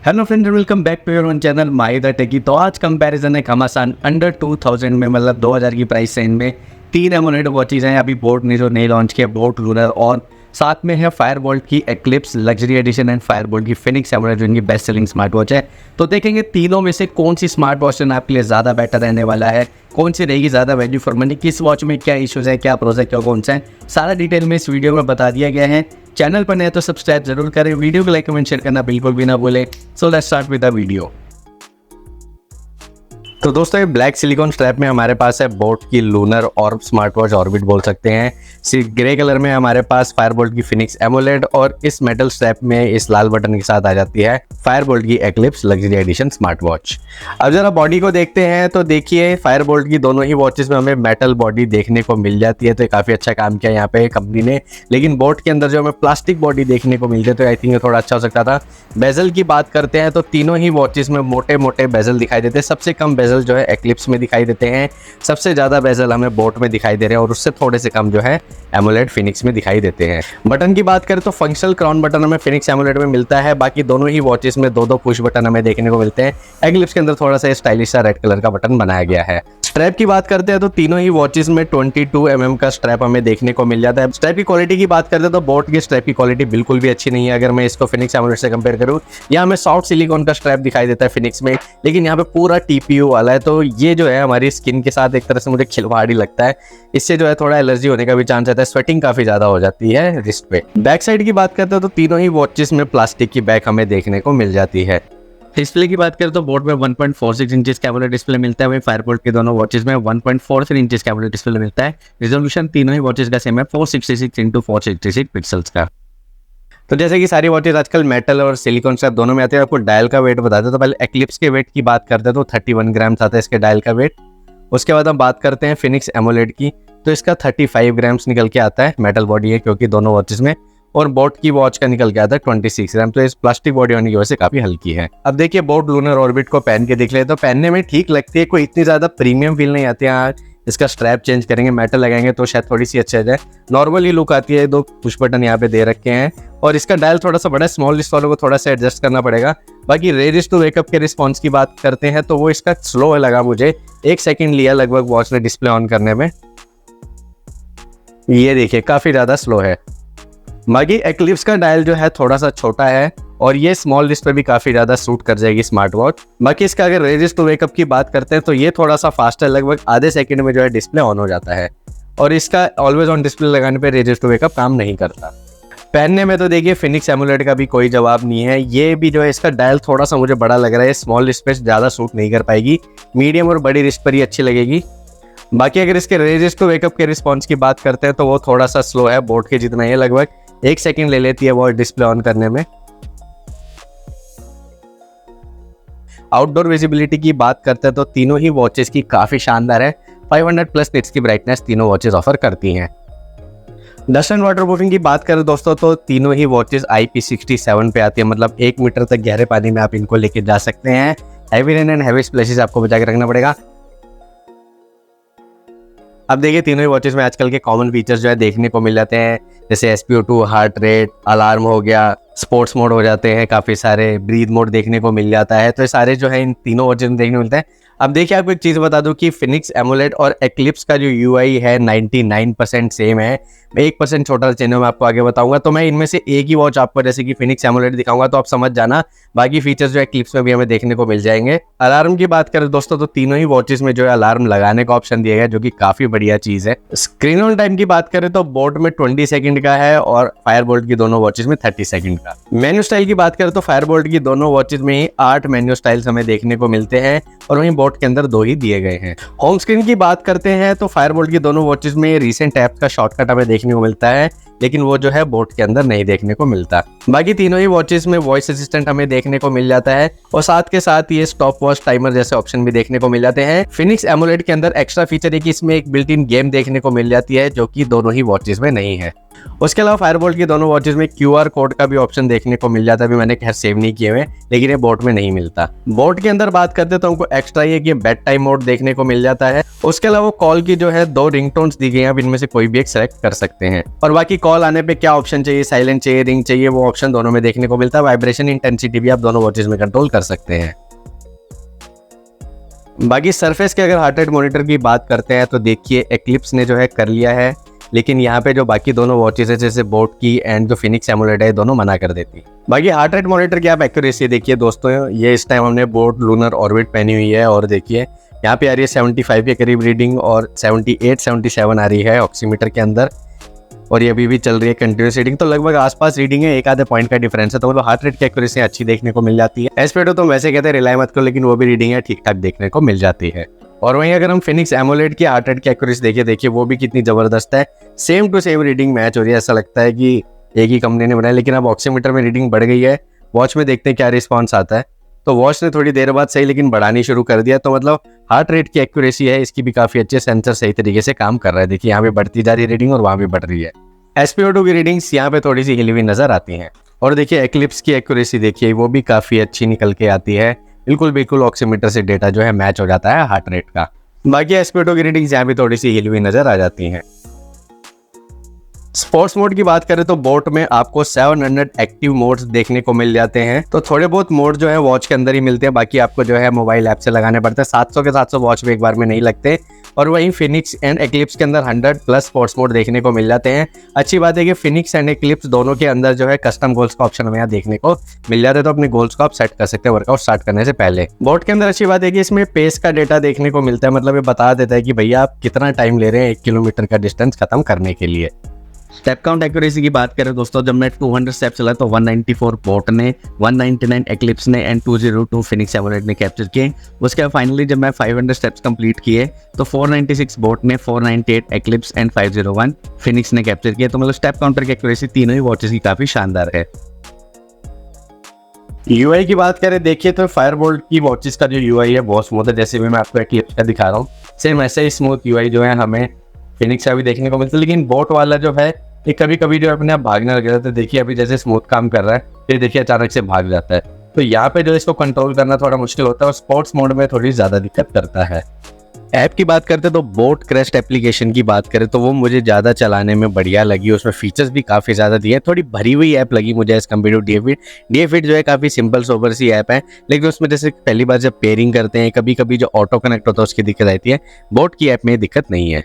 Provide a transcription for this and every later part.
Hello friend, welcome back to your own channel my the techie. तो आज comparison है घमासान अंडर 2000 में, मतलब 2000 की प्राइस रेंज में 3 एमोलेड वॉचेज हैं अभी बोट ने जो नई लॉन्च किया, बोट लूनर, और साथ में है फायरबोल्ट की Eclipse luxury edition and Fire-Boltt की फिनिक्स एमोलेड जो इनकी बेस्ट सेलिंग स्मार्ट वॉच है। तो देखेंगे तीनों में से कौन सी स्मार्ट वॉच आपके लिए ज़्यादा बेटर रहने वाला है, कौन सी रहेगी ज़्यादा वैल्यू फॉर मनी, किस वॉच में क्या इश्यूज़ है, क्या प्रोसेस क्या कौन सा है, सारा डिटेल में इस वीडियो में बता दिया गया है। चैनल पर नए तो सब्सक्राइब जरूर करें, वीडियो को लाइक कमेंट शेयर करना बिल्कुल भी ना भूलें। So let's start with the video. तो दोस्तों, ये ब्लैक सिलिकॉन स्ट्रैप में हमारे पास है बोट की लूनर और स्मार्ट वॉच ऑर्बिट बोल सकते हैं। ग्रे कलर में हमारे पास फायरबोल्ट की फिनिक्स एमोलेड, और इस मेटल स्ट्रैप में इस लाल बटन के साथ आ जाती है फायरबोल्ट की Eclipse luxury edition smart watch. अब जरा बॉडी को देखते हैं तो देखिए, फायरबोल्ट की दोनों ही वॉचेस में हमें मेटल बॉडी देखने को मिल जाती है, तो काफ़ी अच्छा काम किया यहाँ पे कंपनी ने। लेकिन बोट के अंदर जो हमें प्लास्टिक बॉडी देखने को मिलती है, तो आई थिंक थोड़ा अच्छा हो सकता था। बेजल की बात करते हैं तो तीनों ही वॉचेस में मोटे मोटे बेजल दिखाई देते हैं। सबसे कम बेजल जो है एक्लिप्स में दिखाई देते हैं, सबसे ज़्यादा बेजल हमें बोट में दिखाई दे रहे हैं, और उससे थोड़े से कम जो है एमोलेड फिनिक्स में दिखाई देते हैं। बटन की बात करें तो फंक्शनल क्राउन बटन हमें फिनिक्स एमोलेड में मिलता है, बाकी दोनों ही वॉचेस में दो पुश बटन हमें देखने को मिलते हैं। एक्लिप्स के अंदर थोड़ा सा स्टाइलिश सा रेड कलर का बटन बनाया गया है। स्ट्रैप की बात करते हैं तो तीनों ही वॉचेस में 22 mm का स्ट्रैप हमें देखने को मिल जाता है। स्ट्रैप की क्वालिटी की बात करते हैं तो बोट की स्ट्रैप की क्वालिटी बिल्कुल भी अच्छी नहीं है अगर मैं इसको फिनिक्स एमोलेड से कंपेयर करूं। यहाँ हमें सॉफ्ट सिलिकॉन का स्ट्रैप दिखाई देता है फिनिक्स में, लेकिन यहाँ पे पूरा TPU वाला है, तो ये जो है हमारी स्किन के साथ एक तरह से मुझे खिलवाड़ी लगता है। इससे जो है थोड़ा एलर्जी होने का भी चांस रहता है, स्वेटिंग काफी ज्यादा हो जाती है रिस्ट पे। बैक साइड की बात करते हैं तो तीनों ही वॉचेस में प्लास्टिक की बैक हमें देखने को मिल जाती है। डिस्प्ले की बात करें तो बोट में 1.46 इंचेस का एमोलेड डिस्प्ले मिलता है, वहीं फायरबोल्ट के दोनों वॉचेस में 1.43 इंचेस का एमोलेड डिस्प्ले मिलता है। रिजोल्यूशन तीनों ही वॉचेस का सेम है, 466 × 466 पिक्सल्स का। तो जैसे कि सारी वॉचेस आजकल मेटल और सिलिकॉन स्ट्रैप दोनों में आते हैं। आपको डायल का वेट बताते हैं तो पहले एक्लिप्स के वेट की बात करते हैं तो 31 ग्राम आता है इसके डायल का वेट। उसके बाद हम बात करते हैं फिनिक्स एमोलेड की, तो इसका 35 ग्राम्स निकल के आता है। मेटल बॉडी है क्योंकि दोनों वॉचेस में, और बोट की वॉच का निकल के आता है 26 ग्राम, तो इस प्लास्टिक बॉडी होने की वजह से काफी हल्की है। अब देखिए, बोट लूनर ऑर्बिट को पहन के देख ले तो पहनने में ठीक लगती है, कोई इतनी ज्यादा प्रीमियम फील नहीं आती है। इसका स्ट्रैप चेंज करेंगे, मेटल लगाएंगे तो शायद थोड़ी सी अच्छी आ जाए। नॉर्मल ही लुक आती है, 2 पुश बटन यहाँ पे दे रखे हैं, और इसका डायल थोड़ा सा बड़ा है, स्मॉल रिस्ट वालों को थोड़ा सा एडजस्ट करना पड़ेगा। बाकी रेजिस्ट टू वेकअप के रिस्पॉन्स की बात करते हैं तो वो इसका स्लो लगा मुझे, 1 सेकेंड लिया लगभग वॉच ने डिस्प्ले ऑन करने में। ये देखिए काफी ज्यादा स्लो है। बाकी एक्लिप्स का डायल जो है थोड़ा सा छोटा है, और ये स्मॉल रिस्ट पे भी काफी ज्यादा सूट कर जाएगी स्मार्ट वॉच। बाकी इसका अगर रेजिस्ट टू वेकअप की बात करते हैं तो ये थोड़ा सा फास्ट है, लगभग आधे सेकंड में जो है डिस्प्ले ऑन हो जाता है, और इसका ऑलवेज ऑन डिस्प्ले लगाने पे रेजिस्ट टू वेकअप काम नहीं करता। पहनने में तो देखिए फिनिक्स एमोलेड का भी कोई जवाब नहीं है। ये भी जो है इसका डायल थोड़ा सा मुझे बड़ा लग रहा है, स्मॉल रिस्ट पे ज्यादा सूट नहीं कर पाएगी, मीडियम और बड़ी रिस्ट पर ही अच्छी लगेगी। बाकी अगर इसके रेजिस्ट टू वेकअप के रिस्पॉन्स की बात करते हैं तो वो थोड़ा सा स्लो है, बोट के जितना ही, लगभग 1 सेकंड ले लेती है वो डिस्प्ले ऑन करने में। आउटडोर विजिबिलिटी की बात करते हैं तो तीनों ही वॉचेस की काफी शानदार है, 500+ निट्स की ब्राइटनेस तीनों वॉचेस ऑफर करती हैं। डस्ट एंड वाटर प्रूफिंग की बात करें दोस्तों तो तीनों ही वॉचेस IP67 पे आती है, मतलब 1 मीटर तक गहरे पानी में आप इनको लेके जा सकते हैं। Heavy rain and heavy splashes आपको बचा के रखना पड़ेगा। अब देखिए, तीनों ही वॉचेस में आजकल के कॉमन फीचर्स जो है देखने को मिल जाते हैं, जैसे SpO2, हार्ट रेट, अलार्म हो गया, स्पोर्ट्स मोड हो जाते हैं, काफ़ी सारे ब्रीथ मोड देखने को मिल जाता है। तो ये सारे जो है इन तीनों वॉचेस में देखने को मिलते हैं। अब देखिए, आपको एक चीज़ बता दूं कि फिनिक्स एमोलेड और एक्लिप्स का जो UI है 99% सेम है। मैं 1% छोटा चेंज मैं आपको आगे बताऊंगा। तो मैं इनमें से एक ही वॉच आपको जैसे कि फिनिक्स एमोलेड दिखाऊंगा, तो आप समझ जाना, बाकी फीचर्स जो है एक्लिप्स में भी हमें देखने को मिल जाएंगे। अलार्म की बात करें दोस्तों तो तीनों ही वॉचेस में जो है अलार्म लगाने का ऑप्शन दिया गया, जो कि काफ़ी बढ़िया चीज़ है। स्क्रीन ऑन टाइम की बात करें तो बोट में 20 सेकंड का है, और फायरबोल्ट की दोनों वॉचेस में 30 सेकंड का। मेन्यू स्टाइल की बात करें तो फायरबोल्ट की दोनों वॉचेस में ही 8 मेन्यू स्टाइल्स हमें देखने को मिलते हैं, और वहीं बोट के अंदर 2 ही दिए गए हैं। होम स्क्रीन की बात करते हैं तो फायरबोल्ट की दोनों वॉचेस में रिसेंट ऐप्स का शॉर्टकट हमें देखने को मिलता है, लेकिन वो जो है बोट के अंदर नहीं देखने को मिलता। बाकी तीनों ही वॉचेस में वॉइस असिस्टेंट हमें देखने को मिल जाता है, और साथ के साथ ये स्टॉप वॉच टाइमर जैसे ऑप्शन भी देखने को मिल जाते हैं। फिनिक्स एमोलेड के अंदर एक्स्ट्रा फीचर है कि इसमें एक बिल्ट इन गेम देखने को मिल जाती है, जो कि दोनों ही वॉचेस में नहीं है। उसके अलावा फायरबोल्ट की दोनों वॉचेस में QR कोड का भी ऑप्शन देखने को मिल जाता है। अभी मैंने खैर सेव नहीं किए हुए, लेकिन ये बोट में नहीं मिलता। बोट के अंदर बात करते तो हमको एक्स्ट्रा ये कि बेड टाइम मोड देखने को मिल जाता है। उसके अलावा कॉल की जो है 2 रिंगटोन्स दी गई हैं, अब इनमें से कोई भी एक सेलेक्ट कर सकते हैं। और बाकी कॉल आने पे क्या ऑप्शन चाहिए, साइलेंट चाहिए, रिंग चाहिए, वो ऑप्शन दोनों में देखने को मिलता है। वाइब्रेशन इंटेंसिटी भी आप दोनों वॉचेस में कंट्रोल कर सकते हैं। बाकी सरफेस के अगर हार्ट रेट मॉनिटर की बात करते हैं तो देखिए एक्लिप्स ने जो है कर लिया है, लेकिन यहाँ पे जो बाकी दोनों वॉचेस है जैसे बोट की एंड जो फिनिक्स एमुलेट है दोनों मना कर देती। बाकी हार्ट रेट मॉनिटर की आप एक्यूरेसी देखिए दोस्तों, ये इस टाइम हमने बोट लूनर ऑर्बिट पहनी हुई है और देखिए यहाँ पे आ रही है 75 के करीब रीडिंग और 78-77 आ रही है ऑक्सीमीटर के अंदर, और ये अभी भी चल रही है कंटिन्यूस रीडिंग। तो लगभग आसपास रीडिंग है, एक आधे पॉइंट का डिफरेंस है, तो मतलब हार्ट रेट की एक्यूरेसी अच्छी देखने को मिल जाती है। एस्पेक्टो तो वैसे कहते हैं रिलाई मत करो, लेकिन वो भी रीडिंग है ठीक ठाक देखने को मिल जाती है। और वहीं अगर हम फिनिक्स एमुलेट की हार्ट रेट की एक्यूरेसी देखिए वो भी कितनी जबरदस्त है, same to same reading match हो रही है। ऐसा लगता है कि एक ही कंपनी ने बनाया, लेकिन अब ऑक्सीमीटर में रीडिंग बढ़ गई है। वॉच में देखते हैं क्या रिस्पॉन्स आता है। तो वॉच ने थोड़ी देर बाद सही लेकिन बढ़ानी शुरू कर दिया, तो मतलब हार्ट रेट की एक्यूरेसी है इसकी भी काफी अच्छे, सेंसर सही तरीके से काम कर रहा है। देखिए यहाँ पे बढ़ती जा रही है रीडिंग और वहां भी बढ़ रही है। SpO2 की रीडिंग्स यहाँ पे थोड़ी सी हिली हुई नजर आती हैं। और देखिए एक्लिप्स की एक्यूरेसी देखिए वो भी काफी अच्छी निकल के आती है, बिल्कुल ऑक्सीमीटर से डेटा जो है मैच हो जाता है हार्ट रेट का। बाकी SpO2 की रीडिंग्स यहाँ भी थोड़ी सी हिली हुई नजर आ जाती हैं। स्पोर्ट्स मोड की बात करें तो बोट में आपको 700 एक्टिव मोड्स देखने को मिल जाते हैं। तो थोड़े बहुत मोड जो है वॉच के अंदर ही मिलते हैं, बाकी आपको जो है मोबाइल ऐप से लगाने पड़ते हैं। 700 के 700 वॉच में एक बार में नहीं लगते। और वहीं फिनिक्स एंड एक्लिप्स के अंदर 100+ स्पोर्ट्स मोड देखने को मिल जाते हैं। अच्छी बात है कि फिनिक्स एंड एक्लिप्स दोनों के अंदर जो है कस्टम गोल्स का ऑप्शन हमें यहाँ देखने को मिल जाता है, तो अपने गोल्स को आप सेट कर सकते हैं वर्कआउट स्टार्ट करने से पहले। बोट के अंदर अच्छी बात है कि इसमें पेस का डेटा देखने को मिलता है, मतलब ये बता देता है कि भैया आप कितना टाइम ले रहे हैं 1 किलोमीटर का डिस्टेंस खत्म करने के लिए। स्टेप काउंट एक्यूरेसी की बात करें दोस्तों, जब मैं 200 स्टेप चला तो 194 बोट ने, 199 एक्लिप्स ने एंड 202 फिनिक्स एमुलेट ने कैप्चर किए। उसके बाद फाइनली जब मैं 500 स्टेप्स कंप्लीट किए तो 496 बोट ने, 498 एक्लिप्स एंड 501 फिनिक्स ने कैप्चर किए। तो मतलब स्टेप काउंटर की एक्यूरेसी तीनों ही वॉचेस की काफी शानदार है। UI की बात करें देखिए तो फायरबोल्ट की वॉचेस का जो UI है बहुत स्मूथ है, जैसे भी मैं आपको एक्लिप्स का दिखा रहा हूँ सेम ऐसे ही स्मूथ UI जो है हमें फिनिक्स का भी देखने को मिलता है। लेकिन बोट वाला जो है ये कभी कभी जो अपने आप भागने लग जाता है। देखिए अभी जैसे स्मूथ काम कर रहा है, फिर देखिए अचानक से भाग जाता है। तो यहाँ पे जो इसको कंट्रोल करना थोड़ा मुश्किल होता है और स्पोर्ट्स मोड में थोड़ी ज्यादा दिक्कत करता है। ऐप की बात करते तो बोट क्रेस्ट एप्लीकेशन की बात करें तो वो मुझे ज़्यादा चलाने में बढ़िया लगी, उसमें फीचर्स भी काफ़ी ज़्यादा दिए। थोड़ी भरी हुई ऐप लगी मुझे एज कम्पेयर टू डीएफिट। डीएफिट जो है काफ़ी सिंपल सोबर सी ऐप है, लेकिन उसमें जैसे पहली बार जब पेयरिंग करते हैं कभी कभी जो ऑटो कनेक्ट होता है उसकी दिक्कत आती है। बोट की ऐप में दिक्कत नहीं है।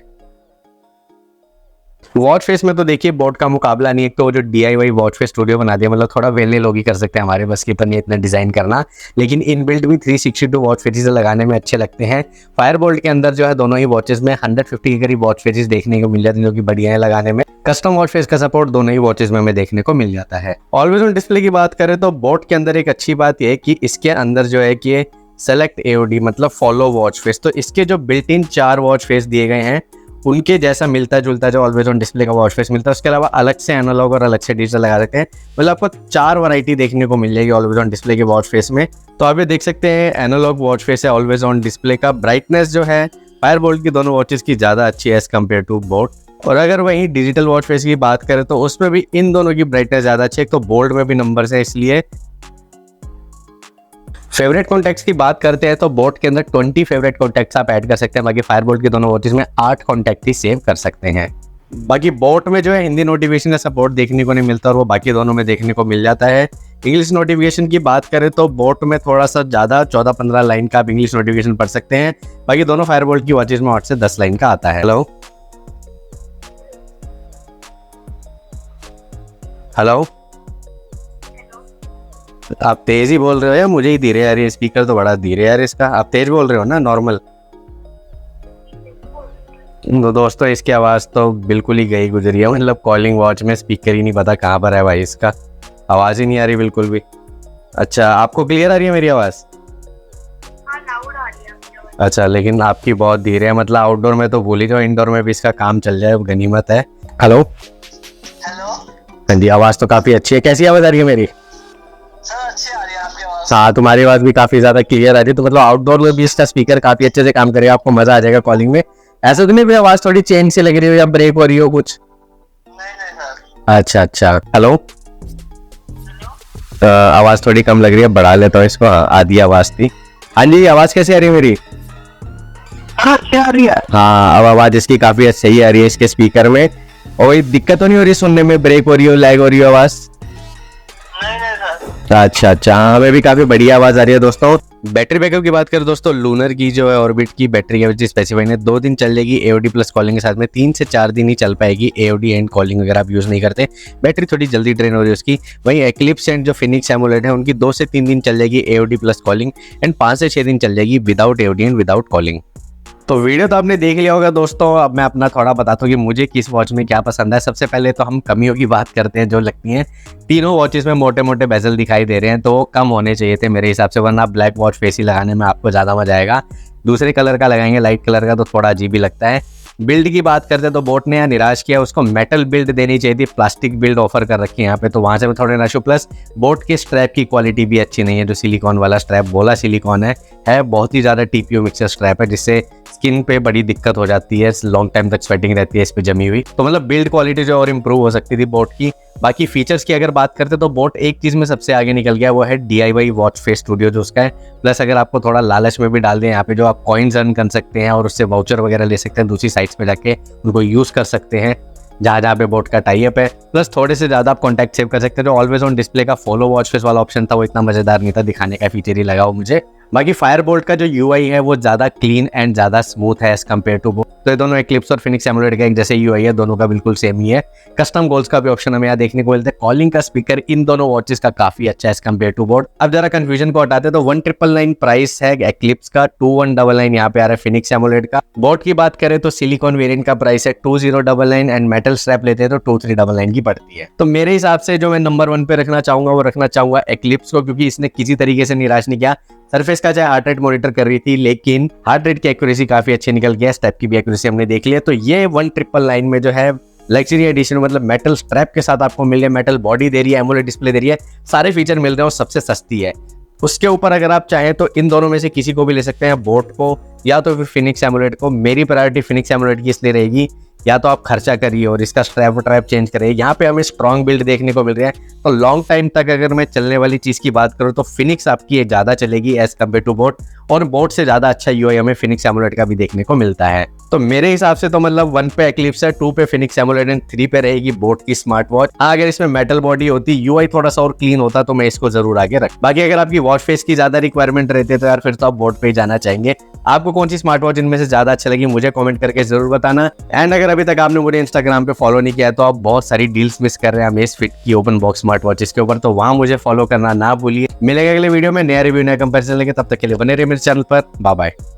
वॉच फेस में तो देखिए बोट का मुकाबला नहीं। एक तो जो DIY वॉच फेस स्टूडियो बना दिया, मतलब थोड़ा वेले लोग ही कर सकते हैं, हमारे बस की तो नहीं इतना डिजाइन करना। लेकिन इनबिल्ट भी 362 वॉच फेसेस लगाने में अच्छे लगते हैं। फायरबोल्ट के अंदर जो है दोनों ही वॉचेस में 150 के करीब वॉच फेसेस देखने को मिल जाते हैं, जो कि बढ़िया है लगाने में। कस्टम वॉच फेस का सपोर्ट दोनों ही वॉचेस में हमें देखने को मिल जाता है। ऑलवेज ऑन डिस्प्ले की बात करें तो बोट के अंदर एक अच्छी बात यह है कि इसके अंदर जो है कि सेलेक्ट AOD मतलब फॉलो वॉच फेस, तो इसके जो बिल्ट इन 4 वॉच फेस दिए गए हैं उनके जैसा मिलता जुलता जो ऑलवेज ऑन डिस्प्ले का वॉच फेस मिलता है। उसके अलावा अलग से एनालॉग और अलग से डिजिटल लगा सकते हैं, मतलब आपको 4 वैरायटी देखने को मिल जाएगी ऑलवेज ऑन डिस्प्ले के वॉच फेस में। तो आप ये देख सकते हैं एनालॉग वॉच फेस है ऑलवेज ऑन डिस्प्ले का। ब्राइटनेस जो है फायरबोल्ट की दोनों वॉचेस की ज़्यादा अच्छी है एज कम्पेयर टू बोट। और अगर वहीं डिजिटल वॉच फेस की बात करें तो उसमें भी इन दोनों की ब्राइटनेस ज़्यादा अच्छी है। एक तो बोल्ड में भी नंबर्स है इसलिए। फेवरेट कॉन्टैक्ट्स की बात करते हैं तो बोट के अंदर 20 फेवरेट कॉन्टैक्ट्स आप ऐड कर सकते हैं, बाकी फायरबोल्ट के दोनों वॉचेस में 8 कॉन्टैक्ट ही सेव कर सकते हैं। बाकी बोट में जो है हिंदी नोटिफिकेशन का सपोर्ट देखने को नहीं मिलता और वो बाकी दोनों में देखने को मिल जाता है। इंग्लिश नोटिफिकेशन की बात करें तो बोट में थोड़ा सा ज़्यादा 14-15 लाइन का आप इंग्लिश नोटिफिकेशन पढ़ सकते हैं, बाकी दोनों फायरबोल्ट की वॉचेस में 8 से 10 लाइन का आता है। हेलो आप तेज ही बोल रहे हो या मुझे ही धीरे आ रही है? स्पीकर तो बड़ा धीरे यार इसका। आप तेज बोल रहे हो ना नॉर्मल? तो दोस्तों इसकी आवाज़ तो बिल्कुल ही गई गुजरी है, मतलब कॉलिंग वॉच में स्पीकर ही नहीं पता कहाँ पर है भाई, इसका आवाज़ ही नहीं आ रही बिल्कुल भी। अच्छा आपको क्लियर आ रही है मेरी आवाज़? लाउड आ रही है। अच्छा लेकिन आपकी बहुत धीरे है, मतलब आउटडोर में तो भूल ही जाओ, इंडोर में भी इसका काम चल जाए गनीमत है। हेलो हाँ जी, आवाज़ तो काफ़ी अच्छी है। कैसी आवाज़ आ रही है मेरी? सर अच्छी आ रही है आपकी आवाज। हाँ तुम्हारी आवाज़ भी काफ़ी ज़्यादा क्लियर आ रही है, तो मतलब आउटडोर में भी इसका स्पीकर काफ़ी अच्छे से काम करेगा, आपको मज़ा आ जाएगा कॉलिंग में। ऐसा तो नहीं भी आवाज़ थोड़ी चेंज से लग रही हो या ब्रेक हो रही हो कुछ? नहीं सर। अच्छा अच्छा, हेलो। आवाज थोड़ी कम लग रही है, बढ़ा लेता हूँ इसको। हाँ, आधी आवाज थी। हाँ जी, आवाज कैसी आ रही है मेरी? हाँ अच्छी आ रही है। हाँ, अब आवाज इसकी काफी सही आ रही है इसके स्पीकर में। और कोई दिक्कत तो नहीं हो रही सुनने में, ब्रेक हो रही हो, लैग हो रही हो आवाज? नहीं नहीं सर। अच्छा अच्छा, हाँ, हमें भी काफी बढ़िया आवाज आ रही है दोस्तों। बैटरी बैकअप की बात करें दोस्तों, लूनर की जो है ऑर्बिट की बैटरी कैपेसिटी स्पेसिफाइड है 2 दिन चल जाएगी एओडी प्लस कॉलिंग के साथ में, 3 से 4 दिन ही चल पाएगी एओडी एंड कॉलिंग अगर आप यूज नहीं करते। बैटरी थोड़ी जल्दी ड्रेन हो रही है उसकी। वहीं एक्लिप्स एंड जो फिनिक्स एमुलेट है उनकी 2 से 3 दिन चल जाएगी एओडी प्लस कॉलिंग एंड 5 से 6 दिन चल जाएगी without AOD and without calling. तो वीडियो तो आपने देख लिया होगा दोस्तों। अब मैं अपना थोड़ा बताता हूँ कि मुझे किस वॉच में क्या पसंद है। सबसे पहले तो हम कमियों की बात करते हैं जो लगती हैं। तीनों वॉचेस में मोटे मोटे बेजल दिखाई दे रहे हैं, तो कम होने चाहिए थे मेरे हिसाब से, वरना ब्लैक वॉच फेस ही लगाने में आपको ज़्यादा मजा आएगा। दूसरे कलर का लगाएंगे, लाइट कलर का, तो थोड़ा अजीब ही लगता है। बिल्ड की बात करते हैं तो बोट ने यहाँ निराश किया, उसको मेटल बिल्ड देनी चाहिए थी, प्लास्टिक बिल्ड ऑफर कर रखी है यहाँ पे, तो वहाँ से मैं थोड़े नशो। प्लस बोट के स्ट्रैप की क्वालिटी भी अच्छी नहीं है, जो सिलिकॉन वाला स्ट्रैप बोला सिलिकॉन है बहुत ही ज़्यादा टीपीओ मिक्सर स्ट्रैप है, जिससे स्किन पे बड़ी दिक्कत हो जाती है, लॉन्ग टाइम तक स्वेटिंग रहती है इस पे जमी हुई। तो मतलब बिल्ड क्वालिटी जो और इम्प्रूव हो सकती थी बोट की। बाकी फीचर्स की अगर बात करते तो बोट एक चीज में सबसे आगे निकल गया, वो है DIY वॉच फेस स्टूडियो जो उसका है। प्लस अगर आपको थोड़ा लालच में भी डाल दें, यहाँ पे जो आप कॉइन्स अर्न कर सकते हैं और उससे वाउचर वगैरह ले सकते हैं, दूसरी साइट्स पे जाके उनको यूज कर सकते हैं जहाँ जहाँ पे बोट का टाई अप है। प्लस थोड़े से ज्यादा आप कॉन्टैक्ट सेव कर सकते हैं। जो ऑलवेज ऑन डिस्प्ले का फॉलो वॉच फेस वाला ऑप्शन था वो इतना मजेदार नहीं था, दिखाने का फीचर ही लगा वो मुझे। बाकी फायरबोल्ट का जो UI है वो ज्यादा क्लीन एंड ज्यादा स्मूथ है एज कम्पेयर टू बोट। तो ये दोनों एक्लिप्स और फिनिक्स एमुलेट का एक जैसे UI है, दोनों का बिल्कुल सेम ही है। कस्टम गोल्स का भी ऑप्शन हमें यहाँ देखने को मिलता है। कॉलिंग का स्पीकर इन दोनों वॉचेस का काफी अच्छा है एज कम्पेयर टू बोट। अब जरा कंफ्यूजन को हटाते तो 1999 प्राइस है एक्लिप्स का, 2199 यहाँ पे आ रहा है फिनिक्स एमुलेट का। बोट की बात करें तो सिलिकॉन वेरिएंट का प्राइस है 2099 एंड मेटल स्ट्रैप लेते हैं तो 2399 की पड़ती है। तो मेरे हिसाब से जो मैं नंबर 1 पे रखना चाहूंगा वो रखना चाहूंगा एक्लिप्स को, क्योंकि इसने किसी तरीके से निराश नहीं किया। सरफेस का चाहे हार्ट रेट मॉनिटर कर रही थी, लेकिन हार्ट रेट की एक्यूरेसी काफी अच्छी निकल गया, स्टेप की भी एक्यूरेसी हमने देख लिया। तो ये 1999 में जो है लग्जरी एडिशन, मतलब मेटल स्ट्रैप के साथ आपको मिल रही है, मेटल बॉडी दे रही है, एमोलेड डिस्प्ले दे रही है, सारे फीचर मिल रहे हैं और सबसे सस्ती है। उसके ऊपर अगर आप चाहें तो इन दोनों में से किसी को भी ले सकते हैं, बोट को या तो फिर फिनिक्स एमुलेट को। मेरी प्रायोरिटी फिनिक्स एमुलेट की इसलिए रहेगी, या तो आप खर्चा करिए और इसका स्ट्रैप चेंज करिए। यहाँ पे हमें स्ट्रॉन्ग बिल्ड देखने को मिल रहा है, तो लॉन्ग टाइम तक अगर मैं चलने वाली चीज की बात करूँ तो फिनिक्स आपकी ज्यादा चलेगी एज कम्पेयर टू बोट, और बोट से ज्यादा अच्छा UI हमें फिनिक्स एमुलेट का भी देखने को मिलता है। तो मेरे हिसाब से तो मतलब 1 पे एक्लिप्स है, 2 पे फिनिक्स एमुलेट एंड 3 पे रहेगी बोट की स्मार्ट वॉच। अगर इसमें मेटल बॉडी होती, UI थोड़ा सा और क्लीन होता, तो मैं इसको जरूर आगे रख। बाकी अगर आपकी वॉच फेस की ज्यादा रिक्वायरमेंट रहती है तो यार फिर तो आप बोट पे ही जाना चाहेंगे। आपको कौन सी स्मार्ट वॉच इनमें से ज्यादा अच्छा लगी मुझे कमेंट करके जरूर बताना। एंड अगर अभी तक आपने मुझे इंस्टाग्राम पे फॉलो नहीं किया है तो आप बहुत सारी डील्स मिस कर रहे हैं अमेज़फिट की ओपन बॉक्स स्मार्ट वॉचेस के ऊपर, तो वहां मुझे फॉलो करना ना भूलिए। मिलेगा अगले वीडियो में नया रिव्यू नया कंपैरिजन लेके, तब तक के लिए बने रहिए मेरे चैनल पर। Bye bye.